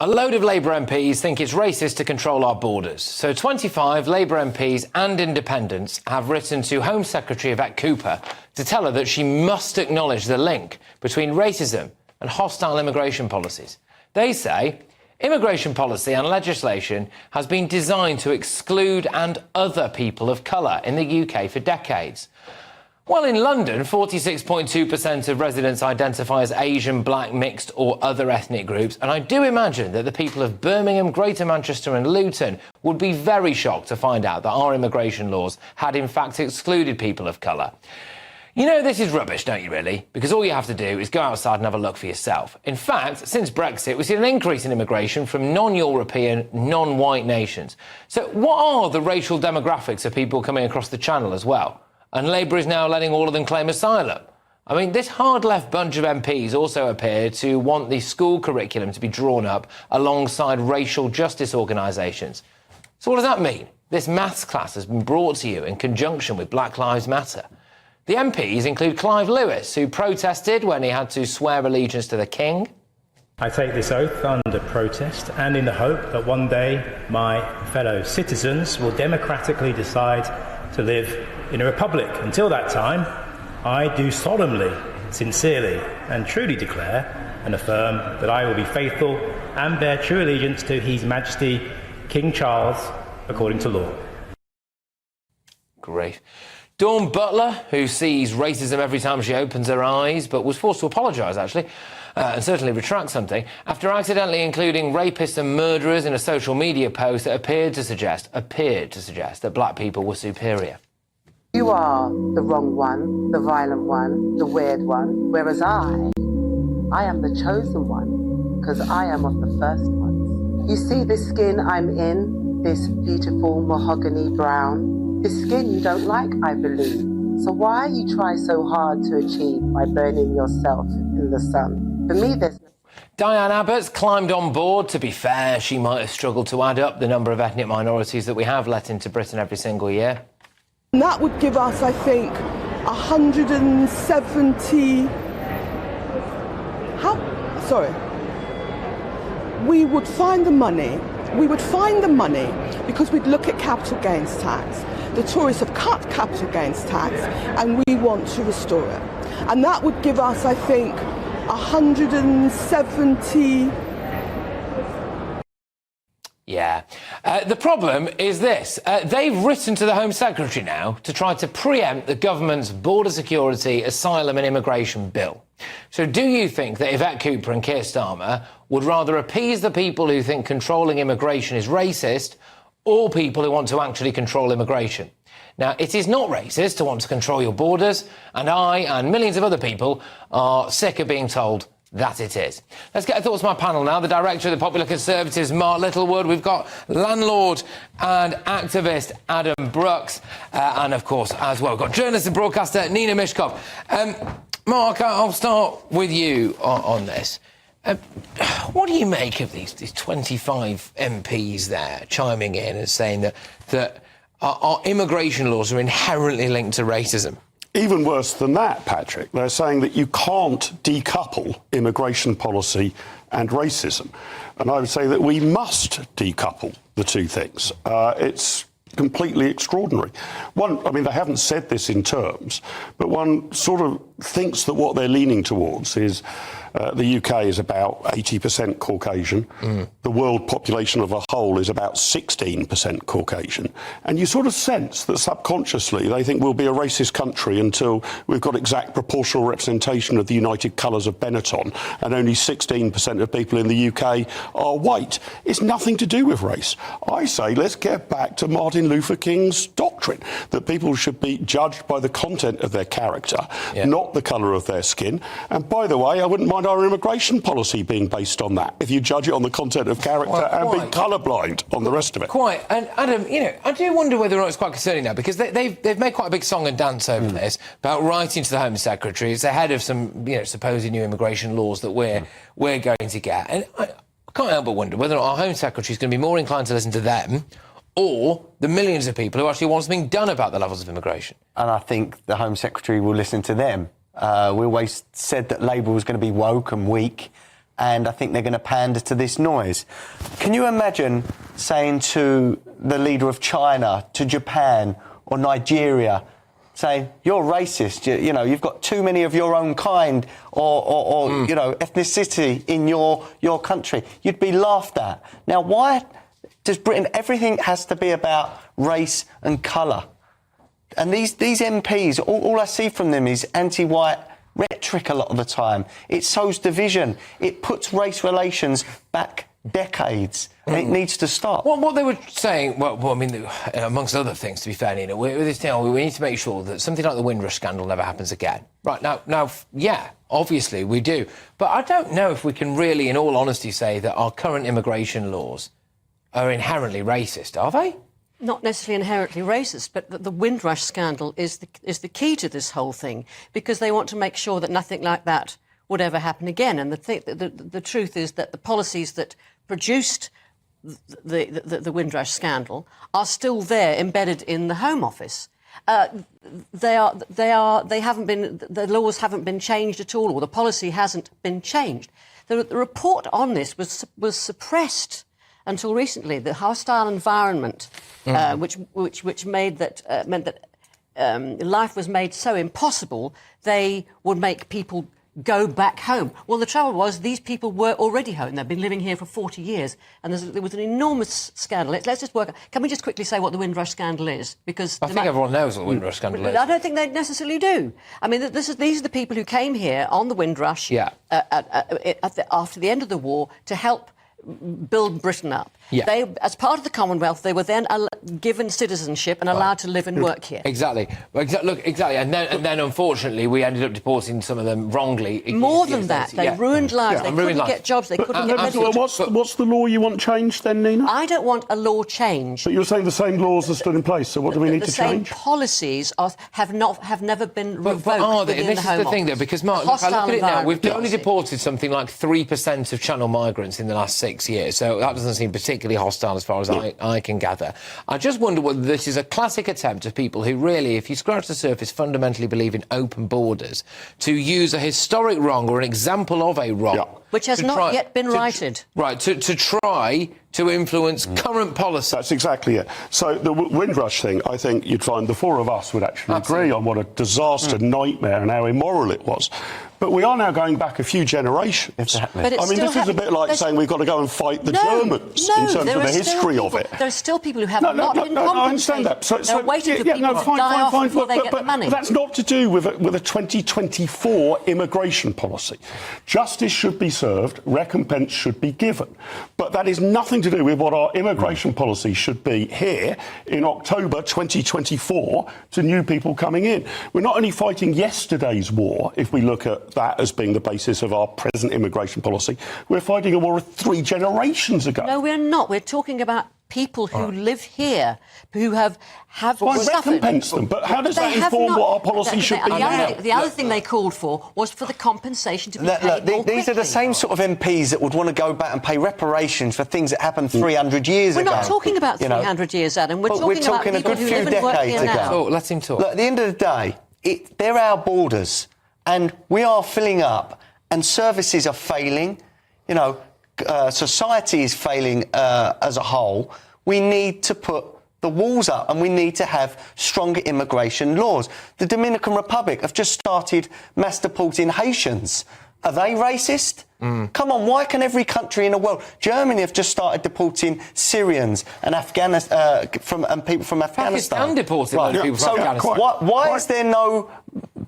A load of Labour MPs think it's racist to control our borders. So 25 Labour MPs and independents have written to Home Secretary Yvette Cooper to tell her that she must acknowledge the link between racism and hostile immigration policies. They say immigration policy and legislation has been designed to exclude and other people of colour in the UK for decades. Well, in London, 46.2% of residents identify as Asian, black, mixed or other ethnic groups, and I do imagine that the people of Birmingham, Greater Manchester and Luton would be very shocked to find out that our immigration laws had in fact excluded people of colour. You know, this is rubbish, don't you really? Because all you have to do is go outside and have a look for yourself. In fact, since Brexit, we've seen an increase in immigration from non-European, non-white nations. So what are the racial demographics of people coming across the Channel as well? And Labour is now letting all of them claim asylum. I mean, this hard-left bunch of MPs also appear to want the school curriculum to be drawn up alongside racial justice organisations. So what does that mean? This maths class has been brought to you in conjunction with Black Lives Matter. The MPs include Clive Lewis, who protested when he had to swear allegiance to the King. I take this oath under protest and in the hope that one day my fellow citizens will democratically decide to live in a republic. Until that time, I do solemnly, sincerely and truly declare and affirm that I will be faithful and bear true allegiance to His Majesty King Charles according to law. Great. Dawn Butler, who sees racism every time she opens her eyes, but was forced to apologise, actually, and certainly retract something, after accidentally including rapists and murderers in a social media post that appeared to suggest that black people were superior. You are the wrong one, the violent one, the weird one, whereas I am the chosen one, because I am of the first ones. You see this skin I'm in, this beautiful mahogany brown, this skin you don't like, I believe. So why you try so hard to achieve by burning yourself in the sun? For me, there's... Diane Abbott's climbed on board. To be fair, she might have struggled to add up the number of ethnic minorities that we have let into Britain every single year. And that would give us, I think, 170... We would find the money. We would find the money because we'd look at capital gains tax. The Tories have cut capital gains tax and we want to restore it. And that would give us, I think, 170... Yeah. The problem is this. They've written to the Home Secretary now to try to preempt the government's border security, asylum and immigration bill. So do you think that Yvette Cooper and Keir Starmer would rather appease the people who think controlling immigration is racist or people who want to actually control immigration? Now, it is not racist to want to control your borders, and I and millions of other people are sick of being told that it is. Let's get thoughts from my panel now. The director of the Popular Conservatives, Mark Littlewood. We've got landlord and activist Adam Brooks. And, of course, as well, we've got journalist and broadcaster Nina Mishkov. Mark, I'll start with you on this. What do you make of these 25 MPs there chiming in and saying that our immigration laws are inherently linked to racism? Even worse than that, Patrick, they're saying that you can't decouple immigration policy and racism. And I would say that we must decouple the two things. It's completely extraordinary. One, I mean, they haven't said this in terms, but one sort of thinks that what they're leaning towards is the UK is about 80% Caucasian. The world population of a whole is about 16% Caucasian. And you sort of sense that subconsciously they think we'll be a racist country until we've got exact proportional representation of the United Colours of Benetton and only 16% of people in the UK are white. It's nothing to do with race. I say let's get back to Martin Luther King's doctrine that people should be judged by the content of their character, not the colour of their skin. And by the way, I wouldn't mind our immigration policy being based on that, if you judge it on the content of character and be colourblind on the rest of it. Quite. And Adam, you know, I do wonder whether or not it's quite concerning now, because they've made quite a big song and dance over this about writing to the Home Secretary. It's ahead of some, you know, supposed new immigration laws that we're going to get. And I can't help but wonder whether or not our Home Secretary is going to be more inclined to listen to them or the millions of people who actually want something done about the levels of immigration. And I think the Home Secretary will listen to them. We always said that Labour was going to be woke and weak, and I think they're going to pander to this noise. Can you imagine saying to the leader of China, to Japan or Nigeria, saying, you're racist, you know, you've got too many of your own kind or you know, ethnicity in your country? You'd be laughed at. Now, why does Britain, everything has to be about race and colour? And these MPs, all I see from them is anti-white rhetoric a lot of the time. It sows division. It puts race relations back decades. And it needs to stop. Well, what they were saying, well, I mean, amongst other things, to be fair, Nina, with this thing, we need to make sure that something like the Windrush scandal never happens again. Right, now, yeah, obviously we do. But I don't know if we can really, in all honesty, say that our current immigration laws are inherently racist, are they? Not necessarily inherently racist, but the Windrush scandal is the key to this whole thing, because they want to make sure that nothing like that would ever happen again. And the truth is that the policies that produced the Windrush scandal are still there, embedded in the Home Office. They haven't been. The laws haven't been changed at all, or the policy hasn't been changed. The report on this was suppressed until recently. The hostile environment, which made that meant that life was made so impossible, they would make people go back home. Well, the trouble was these people were already home. They've been living here for 40 years, and there was an enormous scandal. Let's just work. Can we just quickly say what the Windrush scandal is? Because I think everyone knows what the Windrush scandal is. I don't think they necessarily do. I mean, these are the people who came here on the Windrush after the end of the war to help build Britain up. Yeah. They, as part of the Commonwealth, they were then given citizenship and allowed to live and work here. Exactly. Look, exactly. And then, unfortunately, we ended up deporting some of them wrongly. More than that, they ruined lives. They couldn't get jobs. They couldn't get medical. What's the law you want changed then, Nina? I don't want a law change. But you're saying the same laws are still in place, so what do we need to change? The same policies have never been revoked. But are they? Within And this the is the thing, though, because, Mark, look, I look at it now. We've only deported something like 3% of Channel migrants in the last 6 years, so that doesn't seem particularly hostile as far as I can gather. I just wonder whether this is a classic attempt of people who really, if you scratch the surface, fundamentally believe in open borders, to use a historic wrong or an example of a wrong. Yeah. Which has not yet been righted. Right, to try to influence current policy. That's exactly it. So the Windrush thing, I think you'd find the four of us would actually agree on what a disaster, nightmare, and how immoral it was. But we are now going back a few generations. Exactly. But I mean, this is a bit like saying we've got to go and fight the Germans in terms of the history of it. There are still people who have not been compensated. I understand that. They're waiting for people to die off before they get the money. But that's not to do with a 2024 immigration policy. Justice should be served, recompense should be given. But that is nothing to do with what our immigration policy should be here in October 2024 to new people coming in. We're not only fighting yesterday's war, if we look at that as being the basis of our present immigration policy, we're fighting a war of 3 generations ago. No, we're not. We're talking about people who live here, who have suffered. Recompense them, but how does that inform what our policy should be now? The other thing they called for was for the compensation to be paid more These are the same sort of MPs that would want to go back and pay reparations for things that happened 300 years ago. We're not talking about 300 years, Adam. We're talking about people who live and work here now. Oh, let him talk. Look, at the end of the day, they're our borders, and we are filling up, and services are failing. You know, society is failing as a whole. We need to put the walls up, and we need to have stronger immigration laws. The Dominican Republic have just started mass deporting Haitians. Are they racist? Come on, why can every country in the world... Germany have just started deporting Syrians and people from Afghanistan. Pakistan deported people from Afghanistan. Why is there no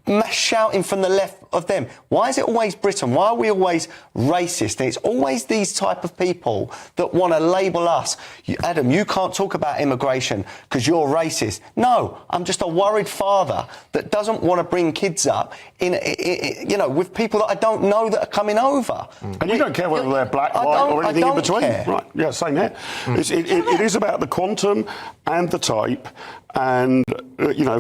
mass shouting from the left of them? Why is it always Britain? Why are we always racist? And it's always these type of people that want to label us. Adam, you can't talk about immigration because you're racist. No, I'm just a worried father that doesn't want to bring kids up with people that I don't know that are coming over. And you don't care whether they're black, white, or anything in between. Care. Right? Yeah, same here. It is about the quantum and the type, and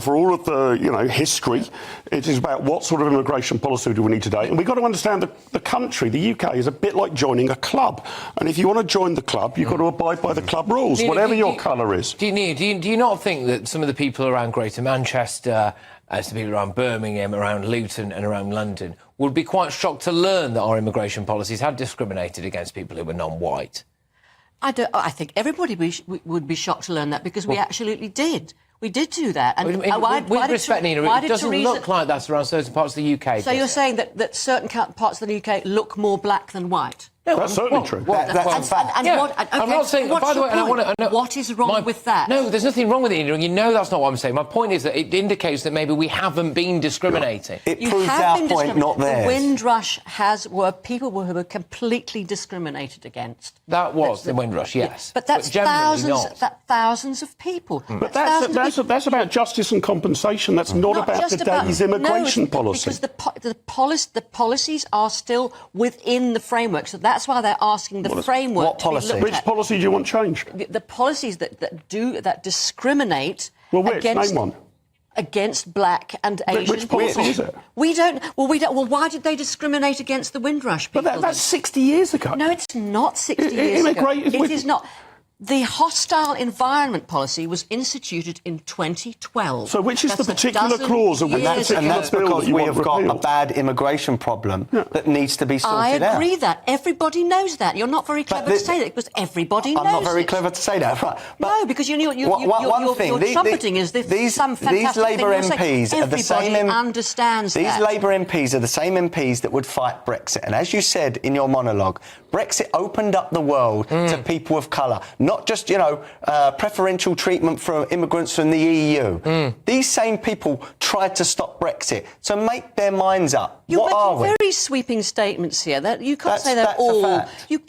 for all of the history, it is about what sort of immigration policy do we need today? And we've got to understand the country, the UK, is a bit like joining a club. And if you want to join the club, you've got to abide by the club rules, whatever your colour is. Do you not think that some of the people around Greater Manchester, as the people around Birmingham, around Luton and around London, would be quite shocked to learn that our immigration policies had discriminated against people who were non-white? I think everybody would be shocked to learn that, because we absolutely did. We did do that. And with respect, Nina, it doesn't look like that around certain parts of the UK. So you're saying that certain parts of the UK look more black than white? No, that's certainly true. That's a fact. I'm not saying. By the way, what is wrong with that? No, there's nothing wrong with it. You know that's not what I'm saying. My point is that it indicates that maybe we haven't been discriminating. It proves our point, not theirs. The Windrush were people who were completely discriminated against. That was the Windrush, yes. But that's thousands of people. But that's about justice and compensation. That's not about today's immigration policy. Because the policies are still within the framework. So that's why they're asking the framework. What policy? To be looked Which policy do you want changed? The policies that discriminate Name one. Against black and Asian Which policy is it? We don't. Well, why did they discriminate against the Windrush people? But that's 60 years ago. No, it's not 60 years ago. It is not. The hostile environment policy was instituted in 2012. So which is the particular clause of which and that's because we have got a bad immigration problem that needs to be sorted out. I agree that. Everybody knows that. You're not very clever to say that, because everybody knows I'm not very it. clever to say that. Right. But no, because you're trumpeting as if some fantastic these Labour MPs are the same. Everybody understands these that. These Labour MPs are the same MPs that would fight Brexit. And as you said in your monologue, Brexit opened up the world to people of colour. Not just, preferential treatment for immigrants from the EU. These same people tried to stop Brexit. So make their minds up. You're what are we? making very sweeping statements here. That you can't say they're all. You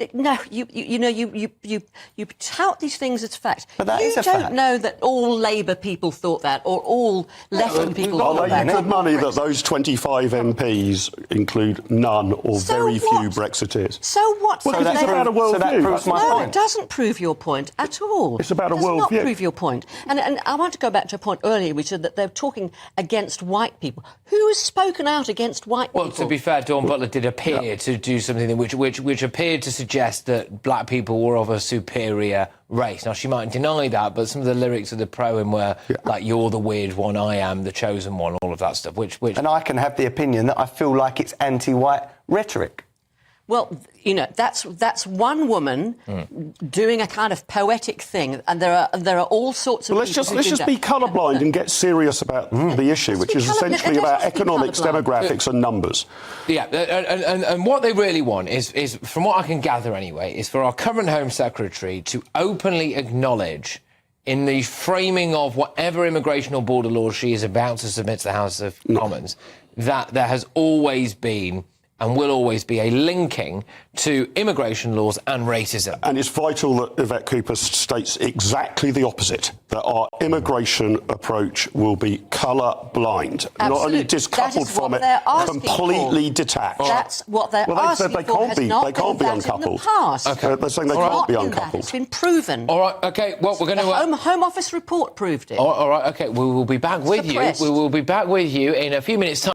tout these things as fact. But that is a fact. You don't know that all Labour people thought that, or all left-wing people thought that. You could money that those 25 MPs include none or very few Brexiteers. So what? Well, it's about a worldview. So that proves my point. No, it doesn't prove your point at all. It's about a worldview. It does not prove your point. And I want to go back to a point earlier, which is that they're talking against white people. Who has spoken out against white people? Well, to be fair, Dawn Butler did appear to do something which appeared to suggest that black people were of a superior race. Now, she might deny that, but some of the lyrics of the poem were like, you're the weird one, I am the chosen one, all of that stuff, which... And I can have the opinion that I feel like it's anti-white rhetoric. Well, that's one woman doing a kind of poetic thing, and there are all sorts of. Well, let's just be colourblind and get serious about the issue, which is essentially about economics, demographics, and numbers. Yeah, and what they really want is, from what I can gather anyway, is for our current Home Secretary to openly acknowledge, in the framing of whatever immigration or border laws she is about to submit to the House of Commons, that there has always been and will always be a linking to immigration laws and racism. And it's vital that Yvette Cooper states exactly the opposite, that our immigration approach will be colour-blind, not only discoupled from it, completely detached. That's what they're asking for. They can't be uncoupled. Okay. They're saying they can't be uncoupled. It's been proven. All right, OK, well, we're going to... The Home Office report proved it. All right, OK, we will be back with you. We will be back with you in a few minutes' time.